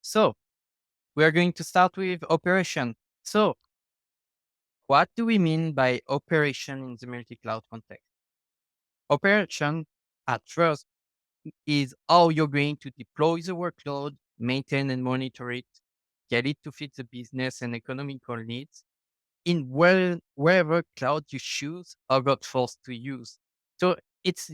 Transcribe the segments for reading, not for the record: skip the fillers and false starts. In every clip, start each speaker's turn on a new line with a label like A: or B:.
A: So we are going to start with operation. So what do we mean by operation in the multi-cloud context? Operation at first is how you're going to deploy the workload, maintain and monitor it, get it to fit the business and economical needs in wherever cloud you choose or got forced to use. So it's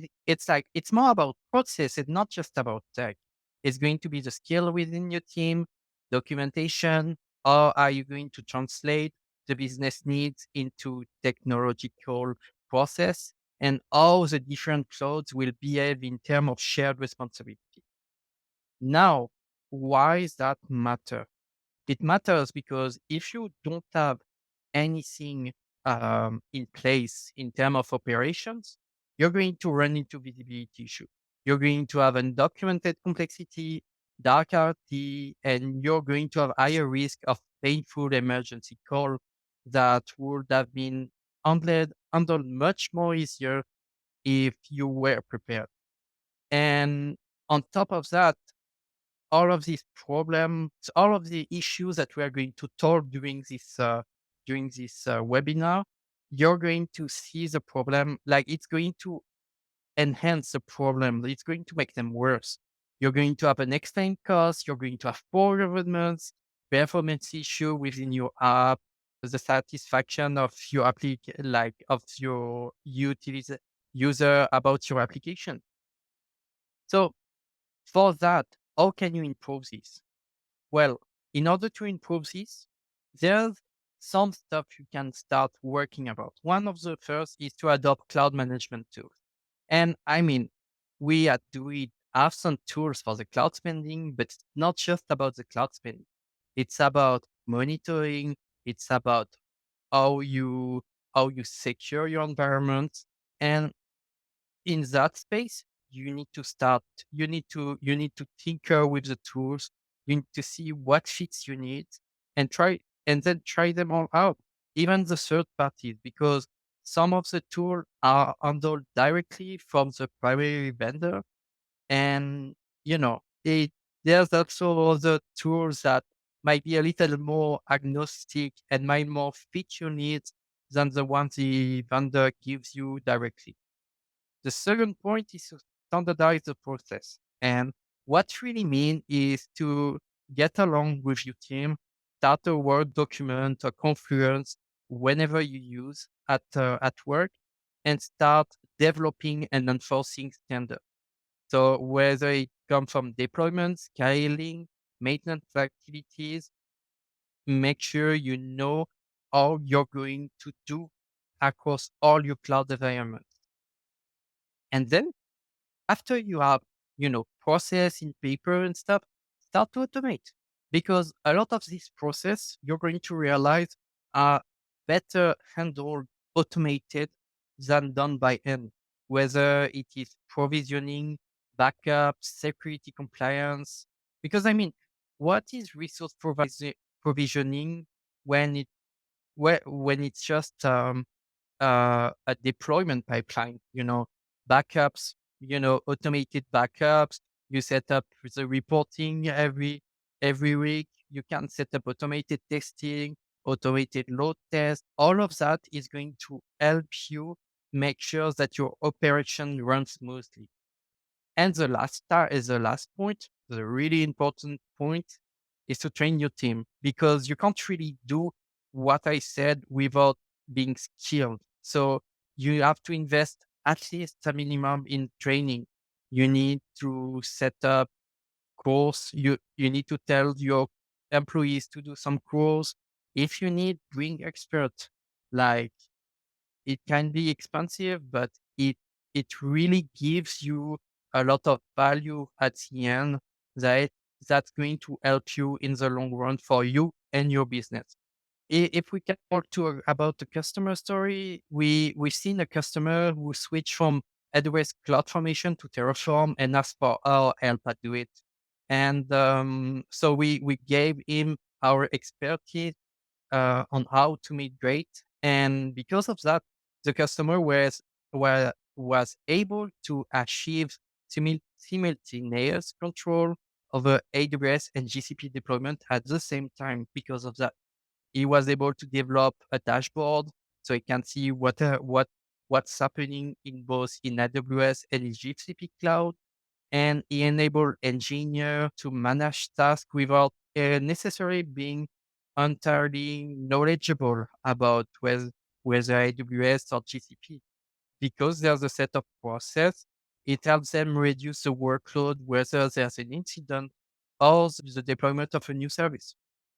A: more about process and not just about tech. It's going to be the skill within your team, documentation, or are you going to translate the business needs into technological process and how the different clouds will behave in terms of shared responsibility. Now, why does that matter? It matters because if you don't have anything in place in terms of operations, you're going to run into visibility issue. You're going to have undocumented complexity, dark RT, and you're going to have higher risk of painful emergency call that would have been handled much more easier if you were prepared. And on top of that, all of these problems, all of the issues that we are going to talk during this webinar, you're going to see the problem like it's going to enhance the problem. It's going to make them worse. You're going to have an explained cost. You're going to have poor governance, performance issue within your app, the satisfaction of your of your user about your application. So for that, how can you improve this? Well, in order to improve this, there's some stuff you can start working about. One of the first is to adopt cloud management tools. And I mean, we at DoiT have some tools for the cloud spending, but it's not just about the cloud spending. It's about monitoring. It's about how you how you secure your environment. And in that space, you need to tinker with the tools. You need to see what fits you need and then try them all out. Even the third parties, because some of the tools are handled directly from the primary vendor. And you know, there's also other tools that might be a little more agnostic and might more fit your needs than the ones the vendor gives you directly. The second point is to standardize the process. And what really mean is to get along with your team, start a Word document or Confluence whenever you use at work, and start developing and enforcing standards. So whether it comes from deployment, scaling, maintenance activities, make sure you know how you're going to do across all your cloud environments. And then after you have, process in paper and stuff, start to automate because a lot of this process you're going to realize are better handled automated than done by hand, whether it is provisioning, backup, security compliance. Because I mean, what is provisioning when when it's just a deployment pipeline, backups, automated backups. You set up the reporting every week. You can set up automated testing, automated load test. All of that is going to help you make sure that your operation runs smoothly. And the last point, the really important point is to train your team because you can't really do what I said without being skilled. So you have to invest at least a minimum in training. You need to set up course. You need to tell your employees to do some course. If you need, bring expert. Like it can be expensive, but it really gives you a lot of value at the end that that's going to help you in the long run for you and your business. If we can talk about the customer story, we've seen a customer who switched from AWS CloudFormation to Terraform and asked for our help at DoiT. And so we gave him our expertise on how to migrate. And because of that, the customer was able to achieve simultaneous control over AWS and GCP deployment at the same time because of that. He was able to develop a dashboard so he can see what's happening in both in AWS and in GCP cloud, and he enabled engineer to manage tasks without necessarily being entirely knowledgeable about whether AWS or GCP. Because there's a set of process, it helps them reduce the workload whether there's an incident or the deployment of a new service.